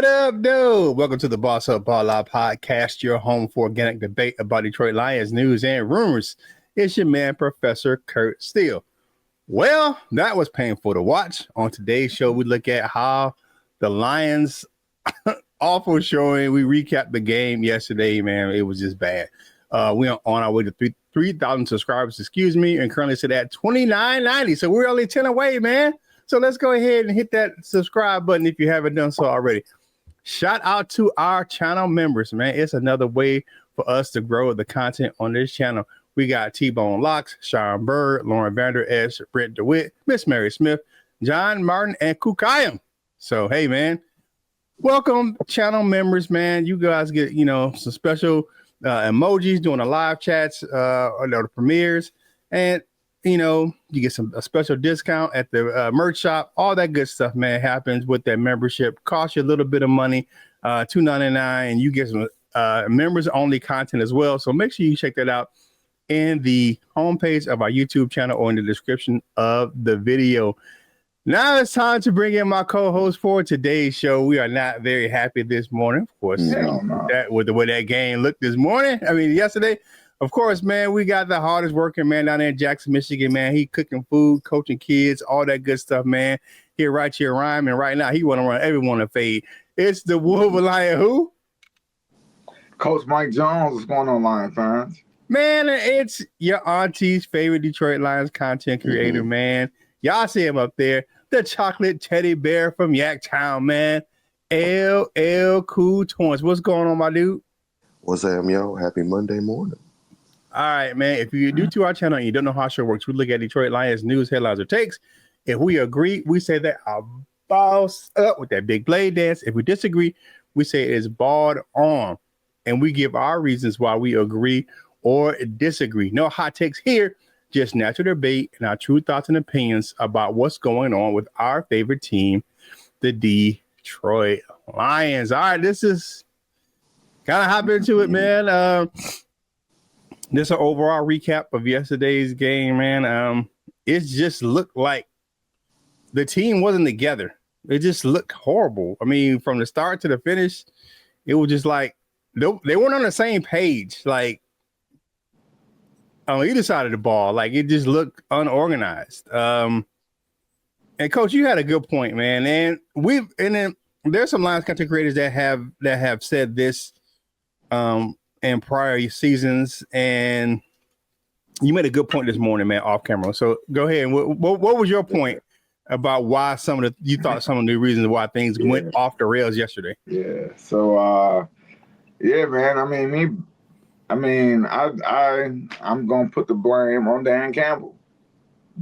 up, dude? Welcome to the Boss Up Ball Out Podcast, your home for organic debate about Detroit Lions news and rumors. It's your man, Professor Kurt Steele. Well, that was painful to watch. On today's show, we look at how the Lions awful showing. We recapped the game yesterday, man. It was just bad. We are on our way to 3,000 subscribers, and currently sit at 2,990. So we're only 10 away, man. So let's go ahead and hit that subscribe button if you haven't done so already. Shout out to our channel members, man. It's another way for us to grow the content on this channel. We got T-Bone Locks, Sean Bird, Lauren Vander Esch, Brent DeWitt, Miss Mary Smith, John Martin, and Kukayam. So, hey, man, welcome channel members, man. You guys get, some special emojis doing the live chats or the premieres. And you get a special discount at the merch shop. All that good stuff, man, happens with that membership. Costs you a little bit of money, $2.99, and you get some members-only content as well. So make sure you check that out in the homepage of our YouTube channel or in the description of the video. Now it's time to bring in my co-host for today's show. We are not very happy this morning, of course, with the way that game looked this morning. Yesterday. Of course, man, we got the hardest working man down there in Jackson, Michigan, man. He cooking food, coaching kids, all that good stuff, man. He writes your rhyme, and right now he want to run everyone a fade. It's the Wolverine Lion who? Coach Mike Jones. What's going on, Lion fans? Man, it's your auntie's favorite Detroit Lions content creator, man. Y'all see him up there. The chocolate teddy bear from Yaktown, man. LL Cool Toys. What's going on, my dude? What's up, yo? Happy Monday morning. All right, man. If you're new to our channel and you don't know how our show works, we look at Detroit Lions news, headlines, or takes. If we agree, we say that our boss up with that big blade dance. If we disagree, we say it is balled on. And we give our reasons why we agree or disagree. No hot takes here, just natural debate and our true thoughts and opinions about what's going on with our favorite team, the Detroit Lions. All right, this is kind of hop into it, man. This is an overall recap of yesterday's game, man. It just looked like the team wasn't together. It just looked horrible. From the start to the finish, it was just like they weren't on the same page. Like on either side of the ball, like it just looked unorganized. And Coach, you had a good point, man. And then there's some Lions content creators that have said this in prior seasons, and you made a good point this morning, man, off camera. So go ahead. What was your point about why you thought some of the reasons why things went off the rails yesterday? Yeah. So, man. I'm gonna put the blame on Dan Campbell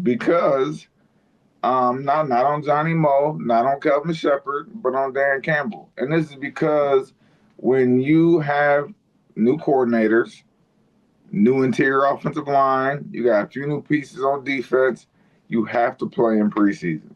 because not on Johnny Moe, not on Kelvin Shepard, but on Dan Campbell. And this is because when you have new coordinators, new interior offensive line, you got a few new pieces on defense, you have to play in preseason.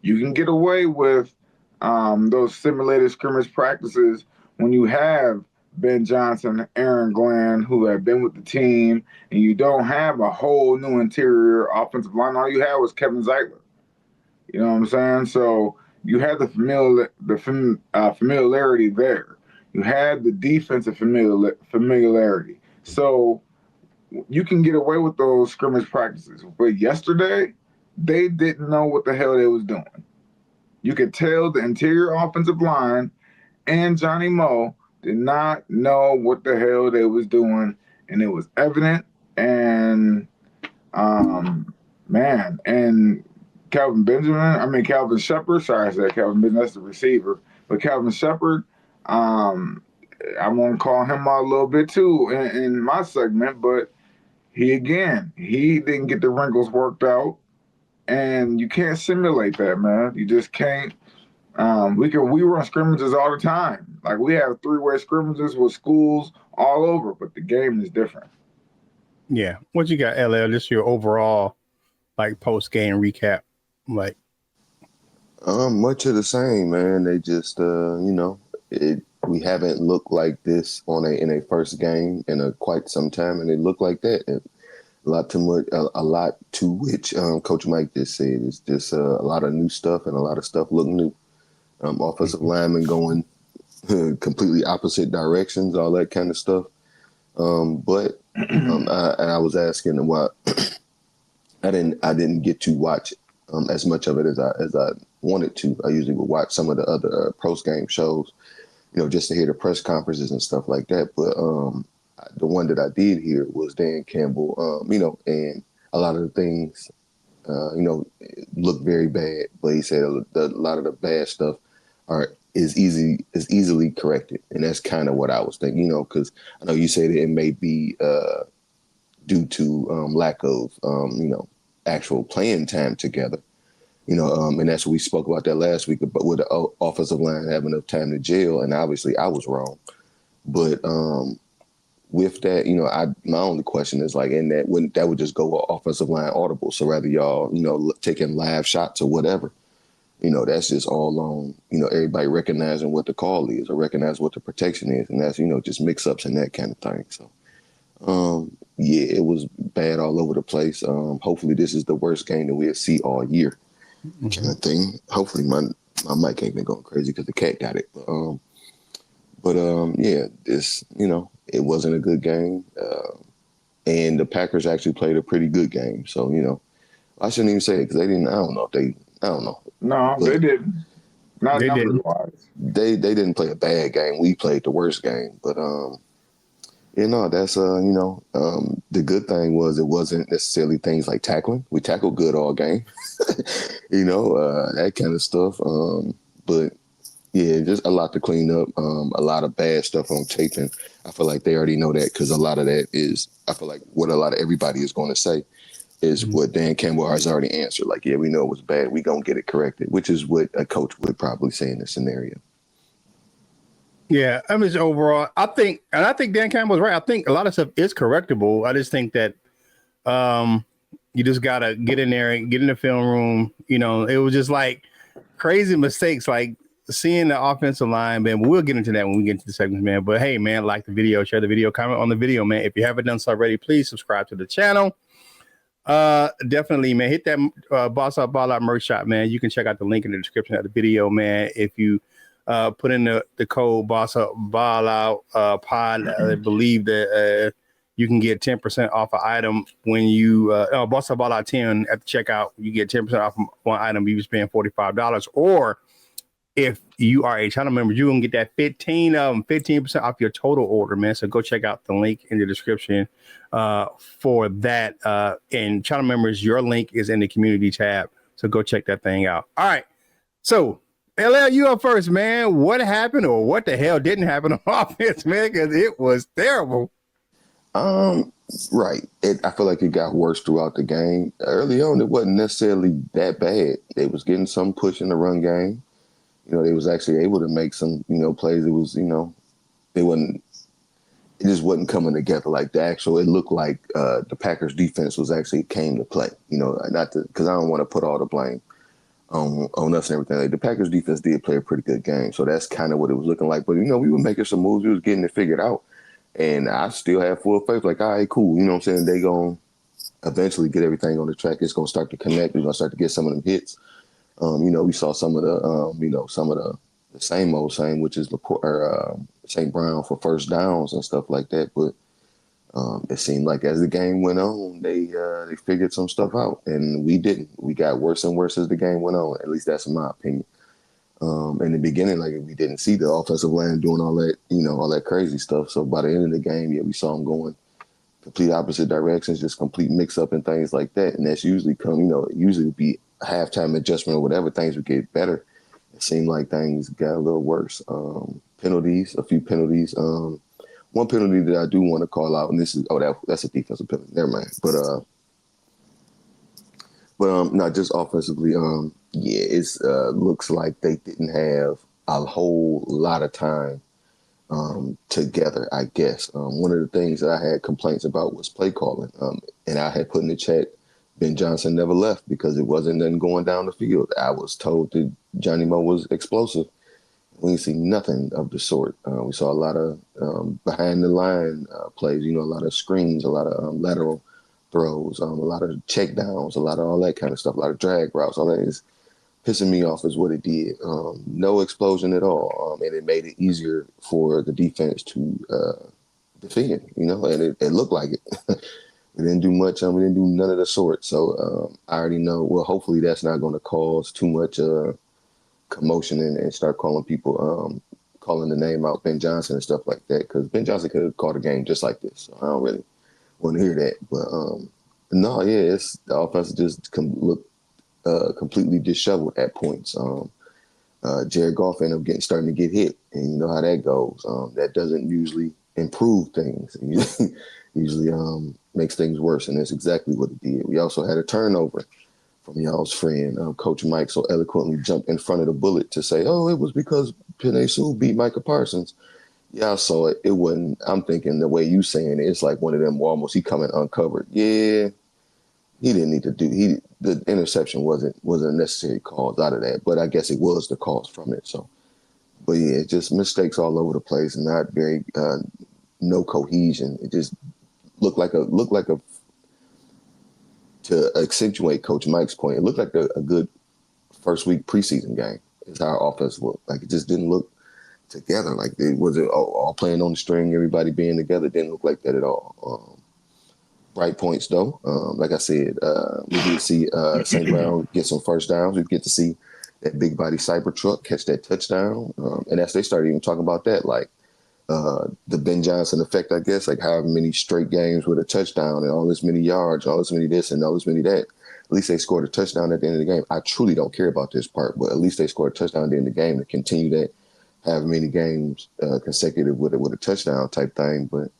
You can get away with those simulated scrimmage practices when you have Ben Johnson, Aaron Glenn, who have been with the team, and you don't have a whole new interior offensive line. All you had was Kevin Zeitler. You know what I'm saying? So you had the familiarity there. You had the defensive familiarity. So you can get away with those scrimmage practices. But yesterday, they didn't know what the hell they was doing. You could tell the interior offensive line and Johnny Moe did not know what the hell they was doing. And it was evident. And, and Calvin Shepard, sorry I said Calvin Benjamin, that's the receiver. But Calvin Shepard, I'm going to call him out a little bit too in my segment, but he didn't get the wrinkles worked out, and you can't simulate that, man. You just can't. We run scrimmages all the time. Like we have three-way scrimmages with schools all over, but the game is different. Yeah. What you got, LL? Just your overall post-game recap, Much of the same, man. They just, we haven't looked like this in a first game in quite some time, and it looked like that. And a lot to which Coach Mike just said. It's just a lot of new stuff, and a lot of stuff look new. Offensive linemen going completely opposite directions, all that kind of stuff. But I was asking why I didn't get to watch as much of it as I wanted to. I usually would watch some of the other post game shows, just to hear the press conferences and stuff like that. But the one that I did hear was Dan Campbell, and a lot of the things, look very bad. But he said a lot of the bad stuff is easily corrected, and that's kind of what I was thinking. Because I know you said that it may be due to lack of actual playing time together. And that's what we spoke about that last week, but with the offensive line having enough time to gel, and obviously I was wrong. But with that, my only question is like, in that when that would just go offensive line audible. So rather y'all, taking live shots or whatever, that's just all on, everybody recognizing what the call is or recognize what the protection is, and that's just mix ups and that kind of thing. So. Yeah, it was bad all over the place. Hopefully this is the worst game that we'll see all year, kind of thing. Hopefully my mic ain't been going crazy because the cat got it. Yeah, this, it wasn't a good game. And the Packers actually played a pretty good game. So, I shouldn't even say it because they didn't, I don't know. No, But they didn't. Not They numbers didn't. wise. they didn't play a bad game. We played the worst game. But that's the good thing was it wasn't necessarily things like tackling. We tackled good all game, that kind of stuff. But yeah, just a lot to clean up. A lot of bad stuff on tape, and I feel like they already know that because a lot of that is, I feel like what a lot of everybody is going to say is what Dan Campbell has already answered. Like, yeah, we know it was bad. We gonna get it corrected, which is what a coach would probably say in this scenario. Yeah, I mean, overall, I think Dan Campbell's right. I think a lot of stuff is correctable. I just think that you just gotta get in there and get in the film room. It was just like crazy mistakes, like seeing the offensive line, man. But we'll get into that when we get into the segments, man. But hey, man, like the video, share the video, comment on the video, man. If you haven't done so already, please subscribe to the channel. Definitely, man. Hit that Boss Up Ball Out merch shop, man. You can check out the link in the description of the video, man. If you put in the code Boss Up Ball Out pod, I believe that you can get 10% off an item when you Boss Up Ball Out 10 at the checkout. You get 10% off one item. You spend $45, or if you are a channel member, you're gonna get that 15% off your total order, man. So go check out the link in the description for that. And channel members, your link is in the community tab. So go check that thing out. All right. So LL, you up first, man. What happened or what the hell didn't happen on offense, man? Because it was terrible. Right. I feel like it got worse throughout the game. Early on, it wasn't necessarily that bad. They was getting some push in the run game. They was actually able to make some, plays. It was, it just wasn't coming together like the actual. It looked like the Packers defense was actually came to play. Not because I don't want to put all the blame on us and everything. Like, the Packers defense did play a pretty good game, so that's kind of what it was looking like. But we were making some moves. We was getting it figured out, and I still have full faith. Like, all right, cool. You know what I'm saying? They gonna eventually get everything on the track. It's gonna start to connect. We're gonna start to get some of them hits. We saw some of the same, which is St. Brown for first downs and stuff like that. But it seemed like as the game went on, they figured some stuff out, and we didn't. We got worse and worse as the game went on. At least that's my opinion. In the beginning, like, we didn't see the offensive line doing all that, all that crazy stuff. So by the end of the game, yeah, we saw them going complete opposite directions, just complete mix up and things like that. And that's usually it usually be a halftime adjustment or whatever, things would get better. It seemed like things got a little worse. A few penalties. One penalty that I do want to call out, and this is that's a defensive penalty. Never mind. But not just offensively. Yeah, it's looks like they didn't have a whole lot of time together, I guess. One of the things that I had complaints about was play calling. And I had put in the chat, Ben Johnson never left because it wasn't nothing going down the field. I was told that Johnny Moe was explosive. We didn't see nothing of the sort. We saw a lot of behind the line plays, a lot of screens, a lot of lateral throws, a lot of check downs, a lot of all that kind of stuff, a lot of drag routes, all that is pissing me off is what it did. No explosion at all, and it made it easier for the defense to defend. And it looked like it. We didn't do much. We didn't do none of the sort. So I already know. Well, hopefully that's not going to cause too much commotion and start calling people, calling the name out Ben Johnson and stuff like that. Because Ben Johnson could have called a game just like this. So I don't really want to hear that. But no, yeah, it's the offense just look completely disheveled at points. Jared Goff ended up starting to get hit, and you know how that goes. That doesn't usually improve things. It usually makes things worse, and that's exactly what it did. We also had a turnover from y'all's friend, Coach Mike, so eloquently jumped in front of the bullet to say, "Oh, it was because Penei Sewell beat Micah Parsons." Yeah, I saw it. It wasn't. I'm thinking the way you saying it, it's like one of them almost he coming uncovered. Yeah, he didn't need to do. The interception wasn't a necessary cause out of that, but I guess it was the cause from it. So, but yeah, just mistakes all over the place and not very no cohesion. It just looked like a to accentuate Coach Mike's point. It looked like a good first week preseason game. Is how our offense looked. Like it just didn't look together. Like it was all playing on the string, everybody being together. It didn't look like that at all. Bright points though. Like I said, we did see St. Brown get some first downs. We get to see that big body Cybertruck catch that touchdown. And as they started even talking about that, like the Ben Johnson effect, I guess, like however many straight games with a touchdown and all this many yards, all this many this and all this many that. At least they scored a touchdown at the end of the game. I truly don't care about this part, but at least they scored a touchdown at the end of the game to continue that however many games consecutive with a touchdown type thing. But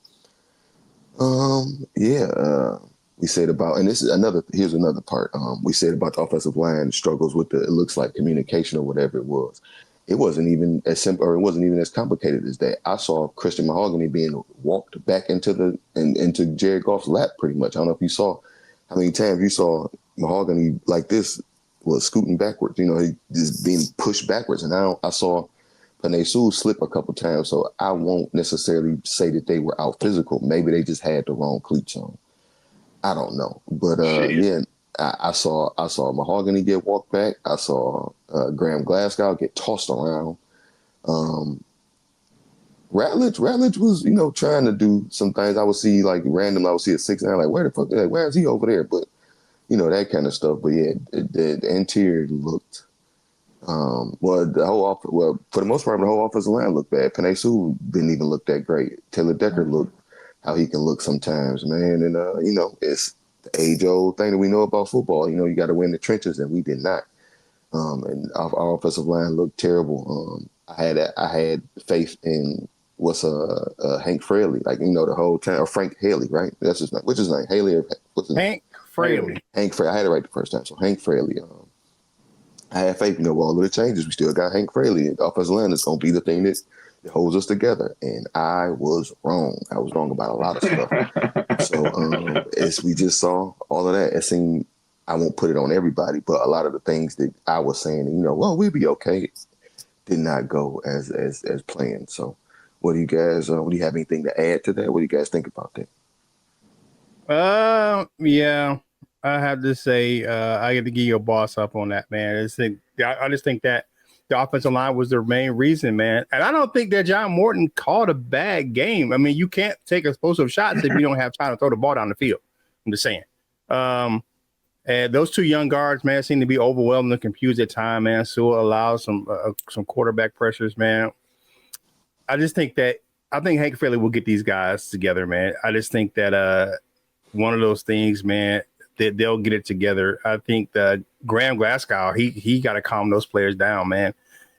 we said about, and here's another part. We said about the offensive line struggles with it looks like communication or whatever it was. It wasn't even as simple, or it wasn't even as complicated as that. I saw Christian Mahogany being walked back into Jared Goff's lap pretty much. I don't know if you saw how many times you saw Mahogany like this was scooting backwards. He just being pushed backwards. And I saw Penei Sewell slip a couple times, so I won't necessarily say that they were out physical. Maybe they just had the wrong cleats on. I don't know, but yeah, I saw Mahogany get walked back. I saw Graham Glasgow get tossed around. Ratledge was trying to do some things. I would see like random. I would see a 6'9", like where the fuck? Like, where is he over there? But that kind of stuff. But yeah, the interior looked. For the most part, the whole offensive line looked bad. Penei Sewell didn't even look that great. Taylor Decker looked how he can look sometimes, man. And it's the age-old thing that we know about football. You got to win the trenches, and we did not. And our offensive line looked terrible. I had faith in Hank Fraley, like the whole time, or Frank Haley, right? That's his name. What's his name? Haley or what's his name? Hank Fraley. Hank Fraley. I had it right the first time. So Hank Fraley. I had faith, all of the changes. We still got Hank Fraley. The offensive line is going to be the thing that holds us together. And I was wrong. I was wrong about a lot of stuff. So as we just saw all of that, it seemed, I won't put it on everybody, but a lot of the things that I was saying, we'll be okay, did not go as planned. So what do you guys, do you have anything to add to that? What do you guys think about that? Yeah. I have to say, I get to give you a boss up on that, man. I just think that the offensive line was the main reason, man. And I don't think that John Morton called a bad game. I mean, you can't take explosive shots if you don't have time to throw the ball down the field. I'm just saying. And those two young guards, man, seem to be overwhelmed and confused at time, man. Sewell allows some quarterback pressures, man. I think Hank Fraley will get these guys together, man. I just think that one of those things, man, that they'll get it together. I think that Graham Glasgow, he got to calm those players down, man.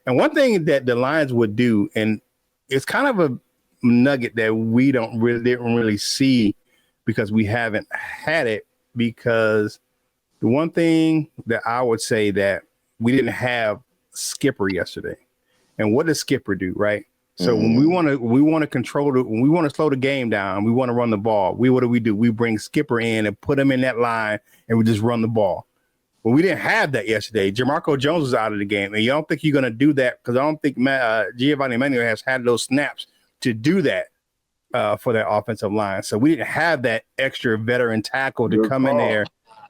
And one thing that the Lions would do, and it's kind of a nugget that we didn't really see because we haven't had it, because the one thing that I would say that we didn't have Skipper yesterday. And what does Skipper do, right? So when we want to control it, when we want to slow the game down, we want to run the ball. What do? We bring Skipper in and put him in that line, and we just run the ball. But we didn't have that yesterday. Jamarco Jones was out of the game, and you don't think you're going to do that because I don't think Giovanni Emmanuel has had those snaps to do that for that offensive line. So we didn't have that extra veteran tackle to come in there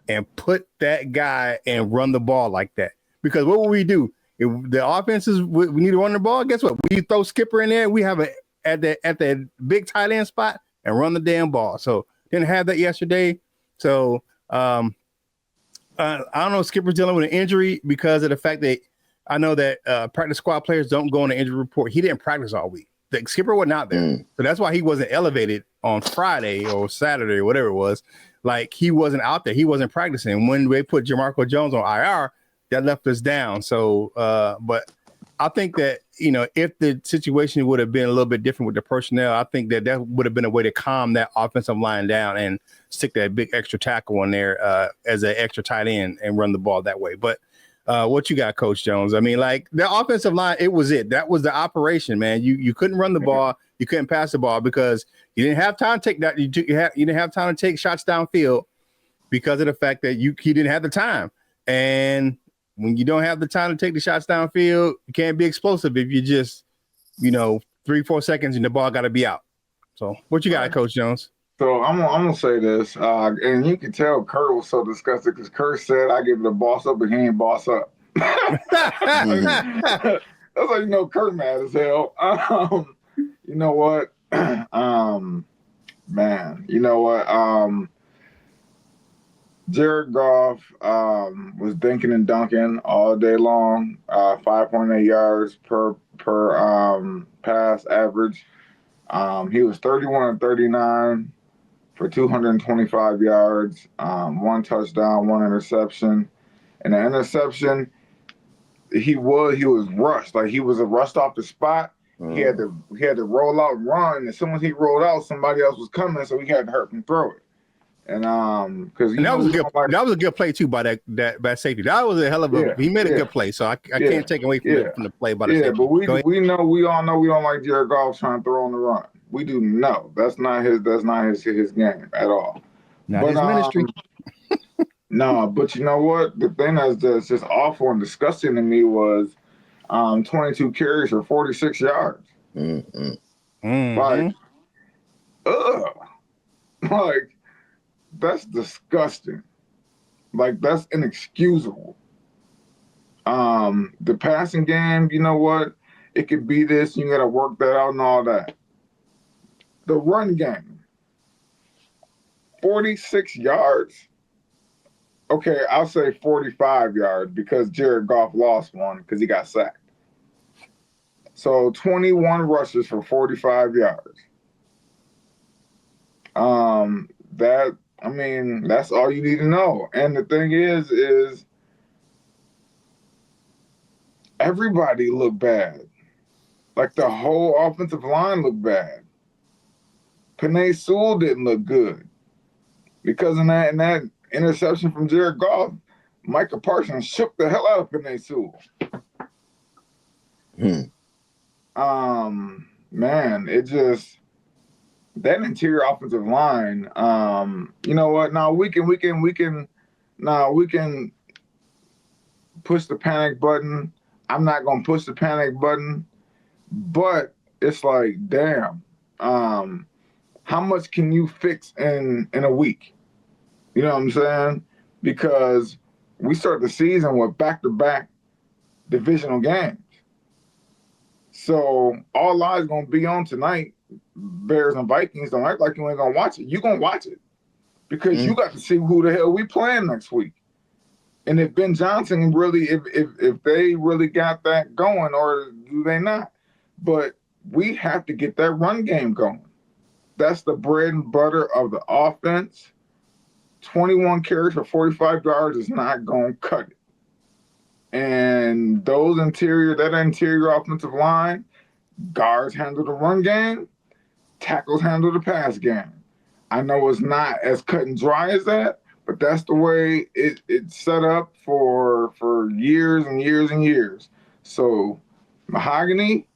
and put that guy and run the ball like that. Because what would we do if the offenses we need to run the ball? Guess what? We throw Skipper in there. We have a at the big tight end spot and run the damn ball. So didn't have that yesterday. So I don't know. Skipper's dealing with an injury because of the fact that I know that practice squad players don't go on the injury report. He didn't practice all week. The Skipper wasn't out there, so that's why he wasn't elevated on Friday or Saturday or whatever it was. Like he wasn't out there. He wasn't practicing. When they put Jamarco Jones on IR, that left us down. So, but I think that, if the situation would have been a little bit different with the personnel, I think that would have been a way to calm that offensive line down and stick that big extra tackle on there as an extra tight end and run the ball that way. But what you got, Coach Jones? I mean, like the offensive line, it was it. That was the operation, man. You couldn't run the ball. You couldn't pass the ball because you didn't have time to take that. You didn't have time to take shots downfield because of the fact that he didn't have the time. And when you don't have the time to take the shots downfield, you can't be explosive if you just, 3-4 seconds and the ball got to be out. So what you got, Coach Jones? So I'm gonna say this, and you can tell Kurt was so disgusted because Kurt said I give it a boss up, but he ain't boss up. That's how you know Kurt mad as hell. You know what? Man, you know what? Jared Goff was dinking and dunking all day long, 5.8 yards per pass average. He was 31 and 39 for 225 yards, one touchdown, one interception. And the interception, he was rushed. Like he was rushed off the spot. He had to roll out and run. As soon as he rolled out, somebody else was coming, so he had to hurt him throw it. And because that was a good play too by that safety. That was a hell of a. He made a good play, so I can't take away from the play by the safety. But we all know we don't like Jared Goff trying to throw on the run. We do know that's not his game at all. Not his ministry. No, but you know what? The thing that's just awful and disgusting to me was 22 carries for 46 yards. Like, like that's disgusting. Like that's inexcusable. The passing game, you know what? It could be this. You got to work that out and all that. The run game, 46 yards. Okay, I'll say 45 yards because Jared Goff lost one because he got sacked. So 21 rushes for 45 yards. That's all you need to know. And the thing is everybody looked bad. Like the whole offensive line looked bad. Penei Sewell didn't look good because in that interception from Jared Goff, Micah Parsons shook the hell out of Penei Sewell. Man, it just that interior offensive line. You know what? Now we can push the panic button. I'm not gonna push the panic button, but it's like, damn. How much can you fix in a week? You know what I'm saying? Because we start the season with back-to-back divisional games. So all eyes going to be on tonight. Bears and Vikings. Don't act like you ain't going to watch it. You're going to watch it. Because you got to see who the hell we playing next week. And if Ben Johnson really, if they really got that going, or do they not? But we have to get that run game going. That's the bread and butter of the offense. 21 carries for 45 yards is not going to cut it. And that interior offensive line, guards handle the run game, tackles handle the pass game. I know it's not as cut and dry as that, but that's the way it's set up for years and years and years. So Mahogany,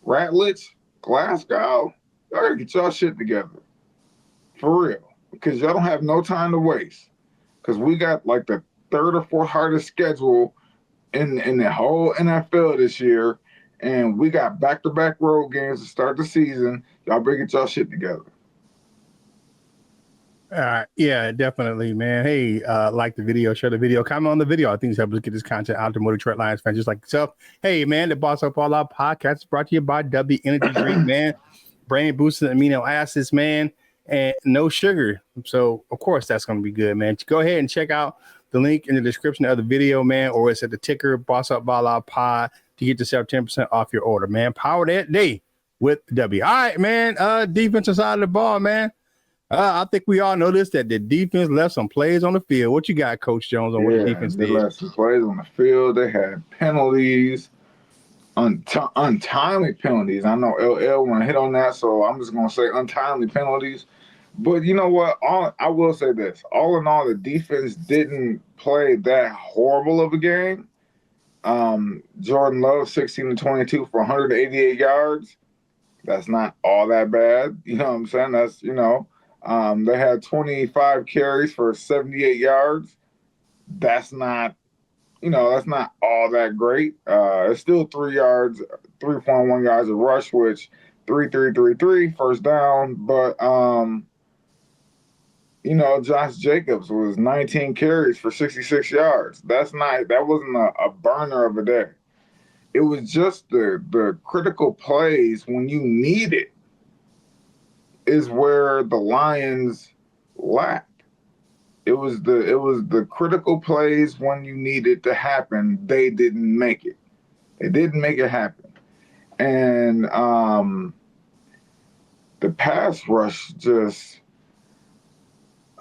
Ratledge, Glasgow, y'all gotta get y'all shit together. For real. Because y'all don't have no time to waste. Because we got like the third or fourth hardest schedule in the whole NFL this year. And we got back-to-back road games to start the season. Y'all better get y'all shit together. Yeah, definitely, man. Hey, like the video, share the video, comment on the video. I think it's helping us get this content out to more Detroit Lions fans just like yourself. Hey, man, the Boss Up All Out podcast is brought to you by W Energy Drink, man. Brain boosting amino acids, man, and no sugar. So, of course, that's going to be good, man. Go ahead and check out the link in the description of the video, man, or it's at the ticker, Boss Up All Out Pod, to get yourself 10% off your order, man. Power that day with W. All right, man. Defensive side of the ball, man. I think we all noticed that the defense left some plays on the field. What you got, Coach Jones, on what the Yeah, defense they did? left some plays on the field. They had penalties, untimely penalties. I know LL want to hit on that, so I'm just gonna say untimely penalties. But you know what? I will say this: all in all, the defense didn't play that horrible of a game. Jordan Love, 16 to 22 for 188 yards. That's not all that bad. You know what I'm saying? They had 25 carries for 78 yards. That's not, that's not all that great. It's still 3 yards, 3.1 yards of rush, which 3 first down. But Josh Jacobs was 19 carries for 66 yards. That wasn't a burner of a day. It was just the critical plays when you need it is where the Lions lacked. It was the critical plays when you need it to happen. They didn't make it. They didn't make it happen. And the pass rush just,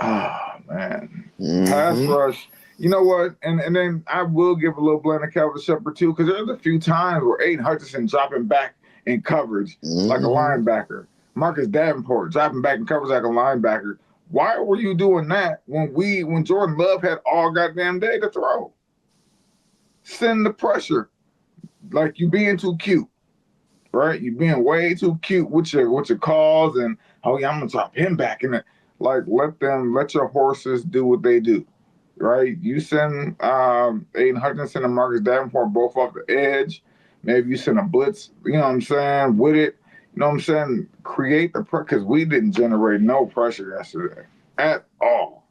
oh man, pass rush. You know what? And then I will give a little blame to Calvin Shepard too, because there's a few times where Aiden Hutchinson dropping back in coverage like a linebacker. Marcus Davenport dropping back in coverage like a linebacker. Why were you doing that when Jordan Love had all goddamn day to throw? Send the pressure. Like you being too cute, right? You being way too cute with your calls and oh yeah, I'm gonna drop him back in it. Like let your horses do what they do. Right? You send Aiden Hutchinson and Marcus Davenport both off the edge. Maybe you send a blitz, you know what I'm saying, with it. You know what I'm saying? Create the pressure, because we didn't generate no pressure yesterday at all.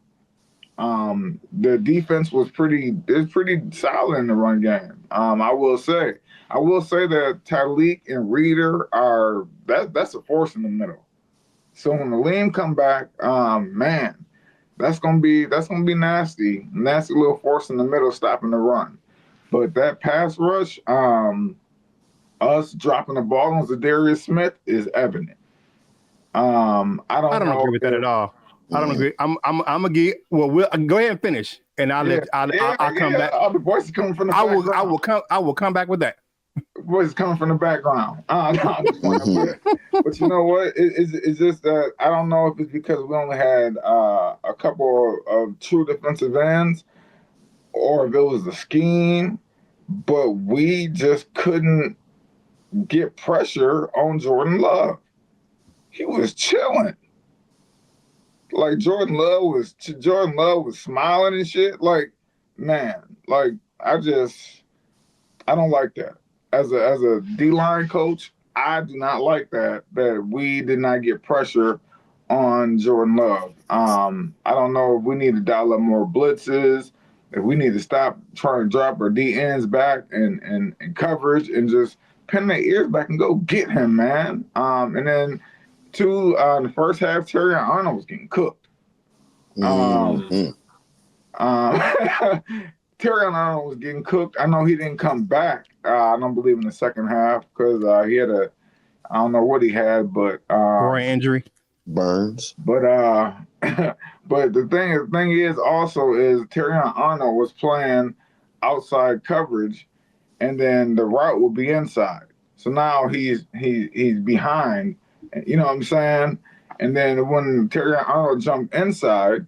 The defense was pretty solid in the run game. I will say that Talik and Reader that's a force in the middle. So when the Liam come back, man, that's gonna be nasty little force in the middle stopping the run. But that pass rush, us dropping the ball on Zadarius Smith is evident. I don't know agree with that at all. I don't agree. I'm gonna get. Well, we'll go ahead and finish, and I'll come back. All the voices coming from the background. I will come back with that. Voices coming from the background. But you know what? It's just that I don't know if it's because we only had a couple of true defensive ends, or if it was the scheme, but we just couldn't get pressure on Jordan Love. He was chilling. Like Jordan Love was smiling and shit. Like, man, like I don't like that. As a D-line coach, I do not like that we did not get pressure on Jordan Love. I don't know if we need to dial up more blitzes, if we need to stop trying to drop our D ends back and coverage and just pin their ears back and go get him, man. And then in the first half, Terry Arnold was getting cooked. Terry Arnold was getting cooked. I know he didn't come back. I don't believe in the second half because he had I don't know what he had, but groin injury, burns. But but the thing is also is Terry Arnold was playing outside coverage, and then the route will be inside. So now he's behind. You know what I'm saying? And then when Terry Arnold jumped inside,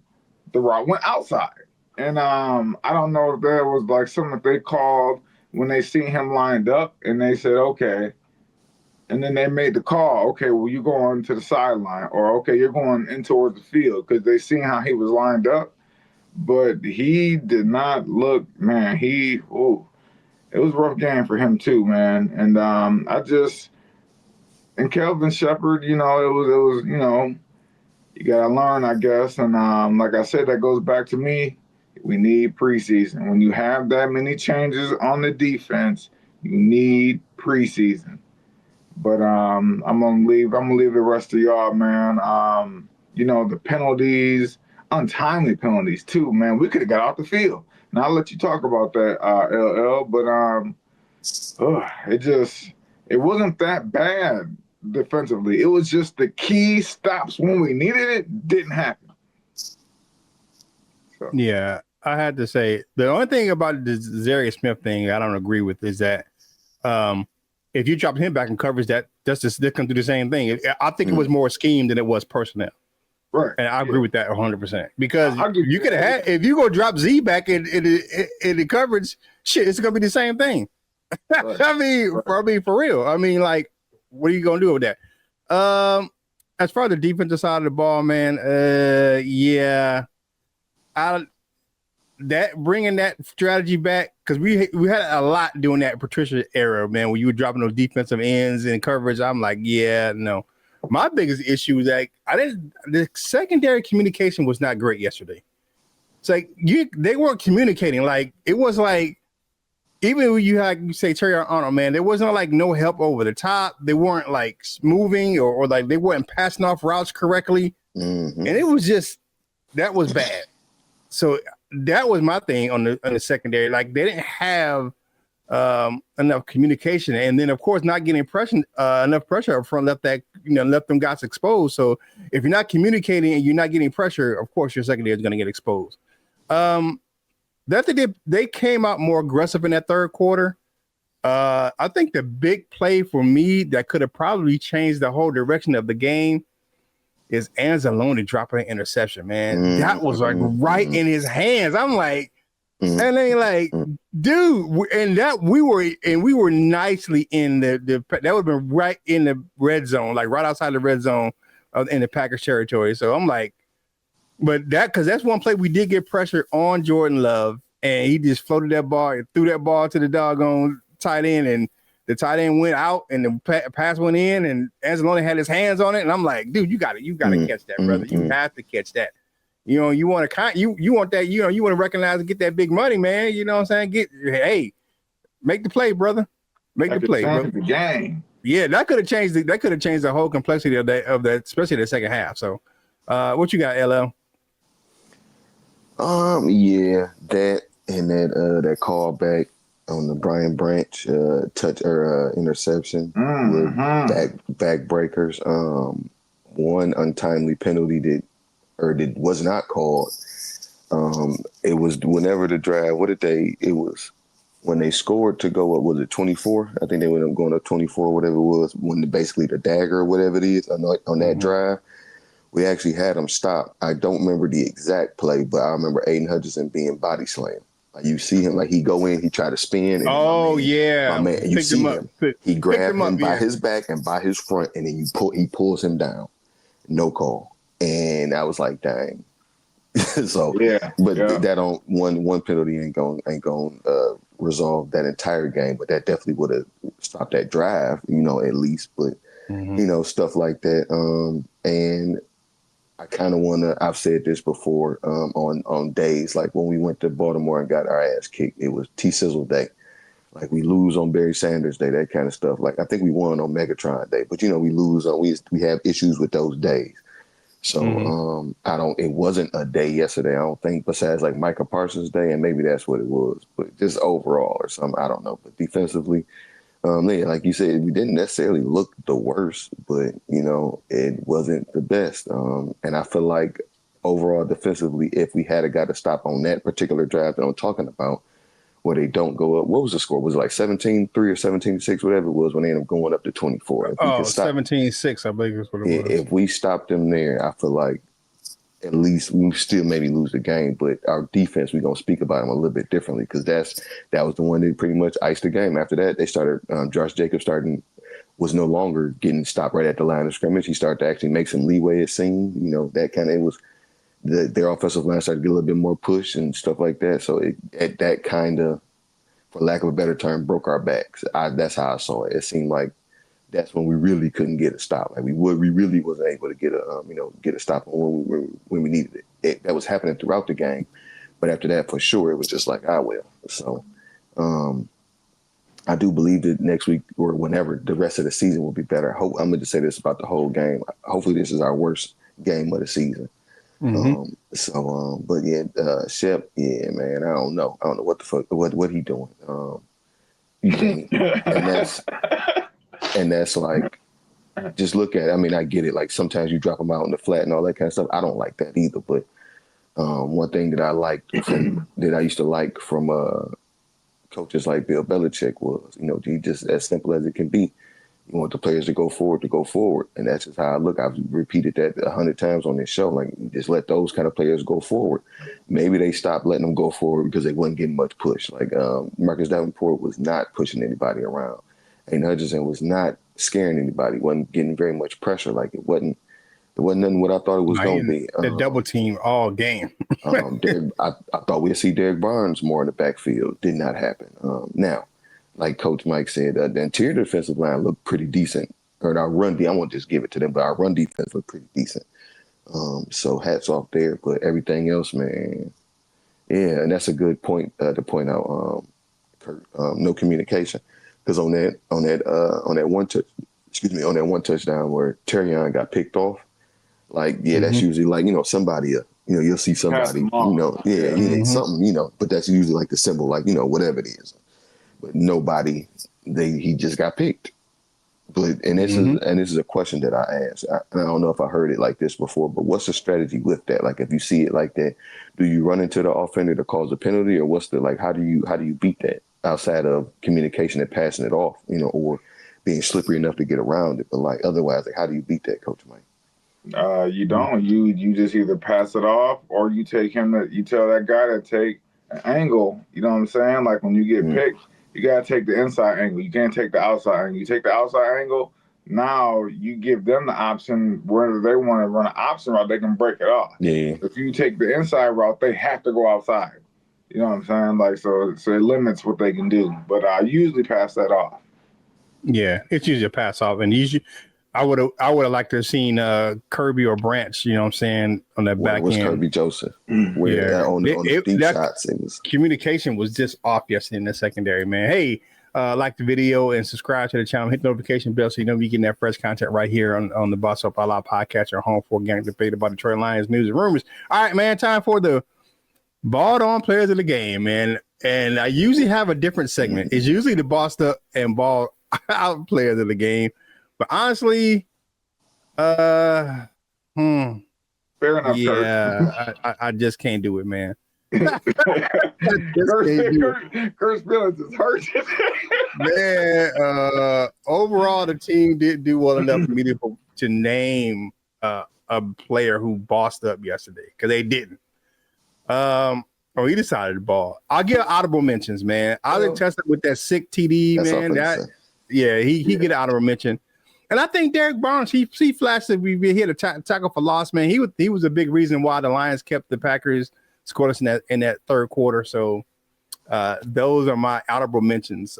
the route went outside. And I don't know if there was like something that they called when they seen him lined up, and they said, okay. And then they made the call, okay, well, you're going to the sideline, or okay, you're going in towards the field, because they seen how he was lined up. But he did not look, man, it was a rough game for him too, man. And and Kelvin Shepard, it was you gotta learn, I guess. And like I said, that goes back to me. We need preseason. When you have that many changes on the defense, you need preseason. But I'm gonna leave the rest of y'all, man. The penalties, untimely penalties too, man. We could have got off the field. Now I'll let you talk about that, LL. But it wasn't that bad defensively. It was just the key stops when we needed it didn't happen. So Yeah, I had to say the only thing about the Zarius Smith thing I don't agree with is that um, if you drop him back in coverage, that's just they come do the same thing. I think it was more scheme than it was personnel. right, And I agree with that 100% because I'll give you you could have had if you go drop Z back in the coverage, shit, it's gonna be the same thing. right, For real. I mean, like, what are you gonna do with that? As far as the defensive side of the ball, man, yeah, I that bringing that strategy back because we had a lot doing that Patricia era, man. When you were dropping those defensive ends in coverage, I'm like, yeah, no. My biggest issue is that the secondary communication was not great yesterday. It's like they weren't communicating. Like it was like even when you say Terry Arnold, man, there wasn't like no help over the top. They weren't like moving or like they weren't passing off routes correctly, and it was just that was bad. So that was my thing on the secondary. Like they didn't have enough communication, and then of course not getting enough pressure up front left them guys exposed. So if you're not communicating and you're not getting pressure, of course your secondary is going to get exposed. That they came out more aggressive in that third quarter. I think the big play for me that could have probably changed the whole direction of the game is Anzalone dropping an interception, man. That was like right in his hands. I'm like, and they like, dude, and we were nicely in the that would have been right in the red zone, like right outside the red zone in the Packers territory. So I'm like, but because that's one play we did get pressure on Jordan Love, and he just floated that ball and threw that ball to the doggone tight end, and the tight end went out, and the pass went in, and Anzalone had his hands on it, and I'm like, dude, you got to catch that, brother. You have to catch that. You know, you want to you want that, you want to recognize and get that big money, man. You know what I'm saying? Make the play, brother. Make the play, bro. The game. Yeah, that could have changed the whole complexity of that, especially the second half. So, what you got, LL? Yeah, that and that call back on the Brian Branch touch or interception with back breakers. One untimely penalty that was not called. It was whenever the drive. It was when they scored to go up. Was it 24? I think they ended up going up 24, whatever it was. When basically the dagger or whatever it is on that drive. We actually had him stop. I don't remember the exact play, but I remember Aiden Hutchinson being body slammed. Like you see him, like he go in, he try to spin. And my man, you see him. He grabbed him by his back and by his front, and then he pulls him down. No call, and I was like, dang. So, that on one penalty ain't going resolve that entire game, but that definitely would have stopped that drive, at least. But stuff like that, and I kind of want to. I've said this before on days like when we went to Baltimore and got our ass kicked. It was T-Sizzle Day, like we lose on Barry Sanders Day, that kind of stuff. Like I think we won on Megatron Day, but we lose on we have issues with those days. So it wasn't a day yesterday. I don't think besides like Micah Parsons Day, and maybe that's what it was. But just overall or something, I don't know. But defensively. Yeah, like you said, we didn't necessarily look the worst, but it wasn't the best. And I feel like overall defensively, if we had got to stop on that particular drive that I'm talking about, where they don't go up, what was the score? Was it like 17-3 or 17-6, whatever it was, when they ended up going up to 24? 17-6, I believe is what it was. If we stopped them there, I feel like at least we still maybe lose the game, but our defense, we're going to speak about them a little bit differently because that was the one that pretty much iced the game. After that, they started, Josh Jacobs was no longer getting stopped right at the line of scrimmage. He started to actually make some leeway, it seemed, that kind of, it was, their offensive line started to get a little bit more push and stuff like that. So that kind of, for lack of a better term, broke our backs. That's how I saw it. It seemed like that's when we really couldn't get a stop. Like we really wasn't able to get a get a stop when we needed it. That was happening throughout the game, but after that, for sure, it was just like well. So I do believe that next week or whenever the rest of the season will be better. I'm going to say this about the whole game. Hopefully, this is our worst game of the season. But yeah, Shep, yeah, man, I don't know what the fuck, what he doing. You can't, and that's like, just look at it. I mean, I get it. Like sometimes you drop them out in the flat and all that kind of stuff. I don't like that either. But one thing that I used to like from coaches like Bill Belichick was, he just as simple as it can be. You want the players to go forward. And that's just how I look. I've repeated that 100 times on this show. Like, just let those kind of players go forward. Maybe they stopped letting them go forward because they wasn't getting much push. Like, Marcus Davenport was not pushing anybody around. And Hutchinson was not scaring anybody, wasn't getting very much pressure. Like, it wasn't nothing what I thought it was going to be. The double team all game. I thought we'd see Derek Barnes more in the backfield. Did not happen. Now, like Coach Mike said, the interior defensive line looked pretty decent. Or our run defense, I won't just give it to them, but our run defense looked pretty decent. So hats off there. But everything else, man, yeah, and that's a good point to point out, Kurt. No communication, because on that one touchdown where Terrion got picked off, like that's usually like somebody. You'll see somebody. Something. But that's usually like the symbol, like whatever it is. But nobody, he just got picked. But this is a question that I asked. I don't know if I heard it like this before, but what's the strategy with that? Like, if you see it like that, do you run into the offender to cause a penalty, or what's the how do you beat that outside of communication and passing it off, or being slippery enough to get around it? But like otherwise, how do you beat that, Coach Mike? You don't. You just either pass it off, or you tell that guy to take an angle. You know what I'm saying? Like when you get picked, you gotta take the inside angle. You can't take the outside angle. You take the outside angle, now you give them the option whether they want to run an option route, they can break it off. Yeah. If you take the inside route, they have to go outside. You know what I'm saying? Like so it limits what they can do. But I usually pass that off. Yeah, it's usually a pass off, and usually I would have liked to have seen Kirby or Branch, you know what I'm saying, on that back end. Kirby Joseph. On the deep shots, it was communication was just off yesterday in the secondary, man. Hey, like the video and subscribe to the channel, hit the notification bell so you know we getting that fresh content right here on the Boss Up All Out podcast, your home for organic debate about Detroit Lions news and rumors. All right, man, time for the balled on players of the game, man. And I usually have a different segment. It's usually the bossed up and balled out players of the game. But honestly, fair enough. Yeah, I just can't do it, man. Kurt's feelings is hurt. Man, overall, the team didn't do well enough for me to name a player who bossed up yesterday because they didn't. He decided to ball. I'll give audible mentions, man. I was tested with that sick TD, man. He get honorable mention. And I think Derek Barnes, he flashed that we hit a tackle for loss, man. He was a big reason why the Lions kept the Packers scoreless in that third quarter. So those are my honorable mentions.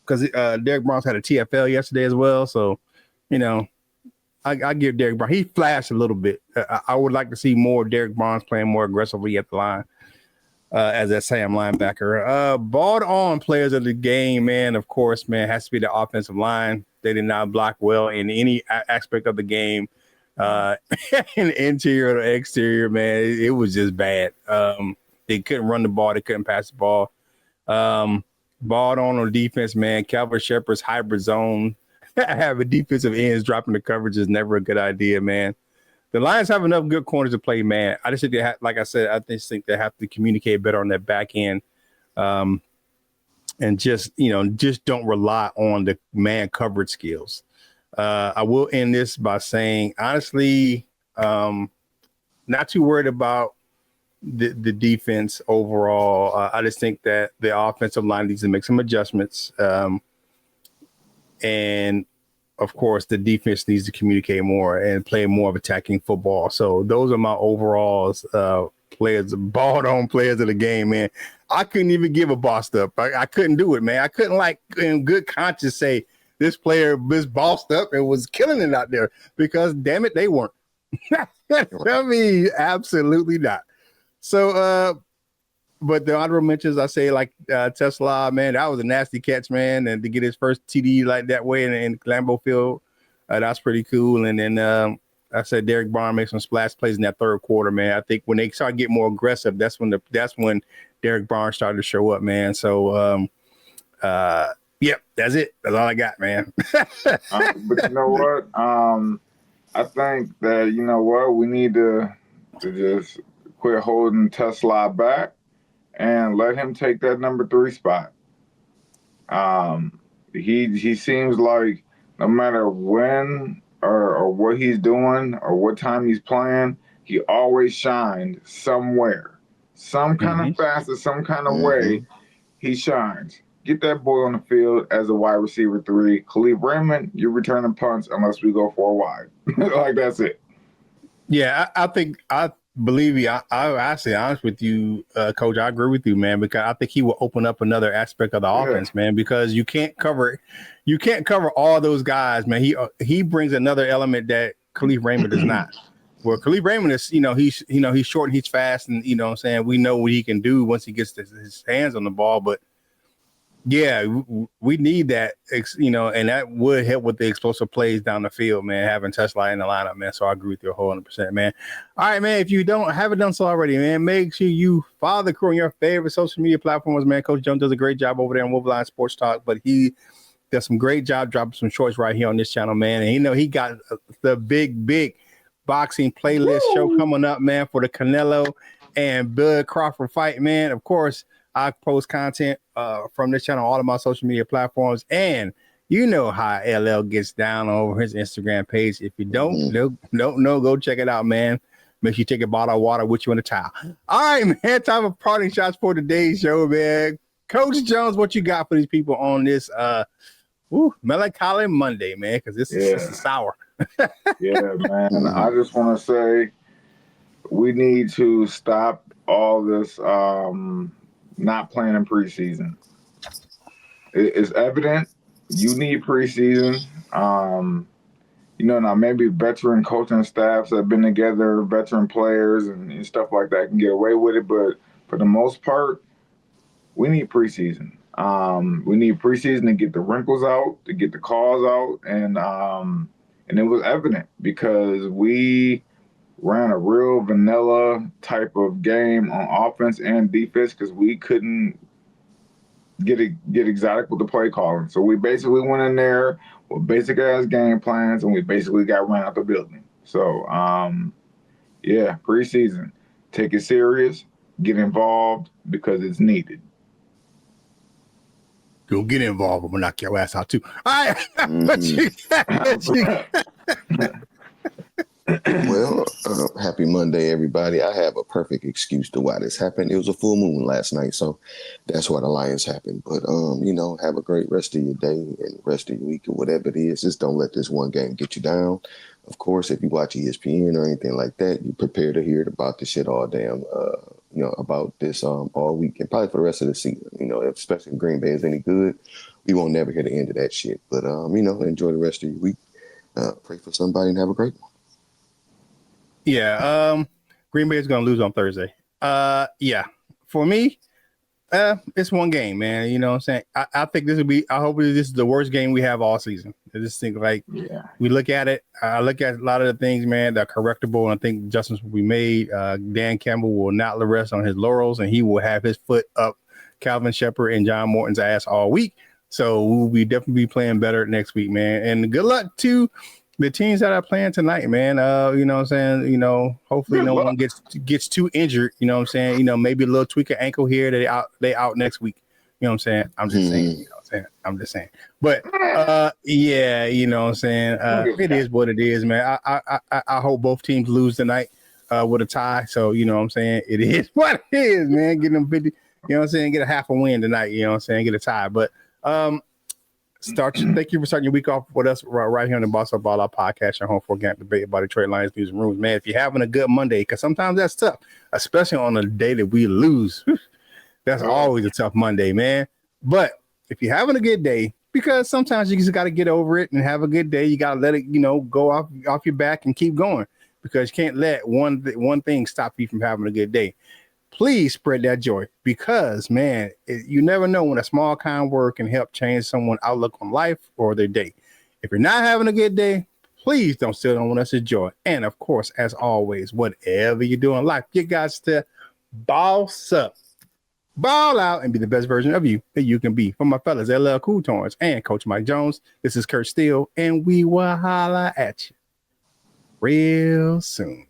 Because Derek Barnes had a TFL yesterday as well. So, I give Derek Barnes. He flashed a little bit. I would like to see more Derek Barnes playing more aggressively at the line as that Sam linebacker. Balled on players of the game, man, of course, man, has to be the offensive line. They did not block well in any aspect of the game. In interior or exterior, man, it was just bad. They couldn't run the ball. They couldn't pass the ball. Balled on defense, man. Calvin Shepard's hybrid zone. Having defensive ends dropping the coverage is never a good idea, man. The Lions have enough good corners to play, man. I just think like I said, I just think they have to communicate better on that back end. And just don't rely on the man coverage skills. I will end this by saying, honestly, not too worried about the defense overall. I just think that the offensive line needs to make some adjustments. And of course, the defense needs to communicate more and play more of attacking football. So those are my overalls. Players, balled on players of the game, man. I couldn't even give a bossed up. I couldn't do it, man. I couldn't in good conscience say this player was bossed up and was killing it out there because, damn it, they weren't. I mean, absolutely not. So, but the honorable mentions, I say, like Tesla, man, that was a nasty catch, man, and to get his first TD like that way in Lambeau Field, that's pretty cool. And then I said Derek Barnes made some splash plays in that third quarter, man. I think when they started getting more aggressive, that's when Derek Barnes started to show up, man. So, yep, that's it. That's all I got, man. But you know what? I think that you know what we need to just quit holding Tesla back and let him take that number 3 spot. He seems like no matter when or what he's doing or what time he's playing, he always shined somewhere, some kind of facet, some kind of way. He shines. Get that boy on the field as a wide receiver 3. Khalif Raymond, you're returning punts unless we go for a wide. Like that's it. Yeah, I think I believe you. I say honest with you, Coach. I agree with you, man, because I think he will open up another aspect of the offense, man. Because you can't cover all those guys, man. He brings another element that Khalif Raymond does not. Well, Khalif Raymond is, he's short and he's fast, and what I'm saying, we know what he can do once he gets his hands on the ball, but. Yeah, we need that, and that would help with the explosive plays down the field, man, having Tesla in the lineup, man. So I agree with you 100%, man. All right, man, if you haven't done so already, man, make sure you follow the crew on your favorite social media platforms, man. Coach Jones does a great job over there on Wolverine Sports Talk, but he does some great job dropping some shorts right here on this channel, man. And he got the big boxing playlist show coming up, man, for the Canelo and Bud Crawford fight, man. Of course, I post content from this channel, all of my social media platforms, and you know how LL gets down over his Instagram page. If you don't know, go check it out, man. Make sure you take a bottle of water with you in a towel. All right, man. Time for parting shots for today's show, man. Coach Jones, what you got for these people on this melancholy Monday, man? Because this is sour. Yeah, man. I just want to say we need to stop all this. Not playing in preseason. It's evident you need preseason. Now maybe veteran coaching staffs that have been together, veteran players and stuff like that can get away with it. But for the most part, we need preseason. We need preseason to get the wrinkles out, to get the calls out. And it was evident because we ran a real vanilla type of game on offense and defense because we couldn't get exotic with the play calling. So we basically went in there with basic ass game plans and we basically got run out the building. So preseason. Take it serious, get involved because it's needed. Go get involved. I'm gonna knock your ass out too. All right. Well, happy Monday, everybody. I have a perfect excuse to why this happened. It was a full moon last night, so that's why the Lions happened. But, have a great rest of your day and rest of your week or whatever it is. Just don't let this one game get you down. Of course, if you watch ESPN or anything like that, you prepare to hear about this shit all damn, about this all week and probably for the rest of the season. Especially if Green Bay is any good, we won't never hear the end of that shit. But, enjoy the rest of your week. Pray for somebody and have a great one. Yeah, Green Bay is going to lose on Thursday. For me, it's one game, man. You know what I'm saying? I think I hope this is the worst game we have all season. I just think we look at it. I look at a lot of the things, man, that are correctable, and I think adjustments will be made. Dan Campbell will not rest on his laurels, and he will have his foot up Calvin Shepard and John Morton's ass all week. So we'll definitely be playing better next week, man. And good luck to the teams that are playing tonight, man. You know what I'm saying? Hopefully no one gets too injured. You know what I'm saying? Maybe a little tweak of ankle here. They out next week. You know what I'm saying? I'm just saying. You know what I'm saying? I'm just saying. But you know what I'm saying? It is what it is, man. I hope both teams lose tonight with a tie. So you know what I'm saying? It is what it is, man. Get them 50. You know what I'm saying? Get a half a win tonight. You know what I'm saying? Get a tie. But thank you for starting your week off with us right here on the Boss Up Ball Out podcast, your home for organic debate about Detroit Lions news and rumors. Man, if you're having a good Monday, because sometimes that's tough, especially on a day that we lose. That's always a tough Monday, man. But if you're having a good day, because sometimes you just got to get over it and have a good day. You got to let it, go off your back and keep going, because you can't let one thing stop you from having a good day. Please spread that joy, because, man, you never know when a small kind word can help change someone's outlook on life or their day. If you're not having a good day, please don't steal on else's joy. And of course, as always, whatever you do in life, you got to boss up, ball out, and be the best version of you that you can be. For my fellas, LL Cool Tones and Coach Mike Jones, this is Kurt Steele, and we will holla at you real soon.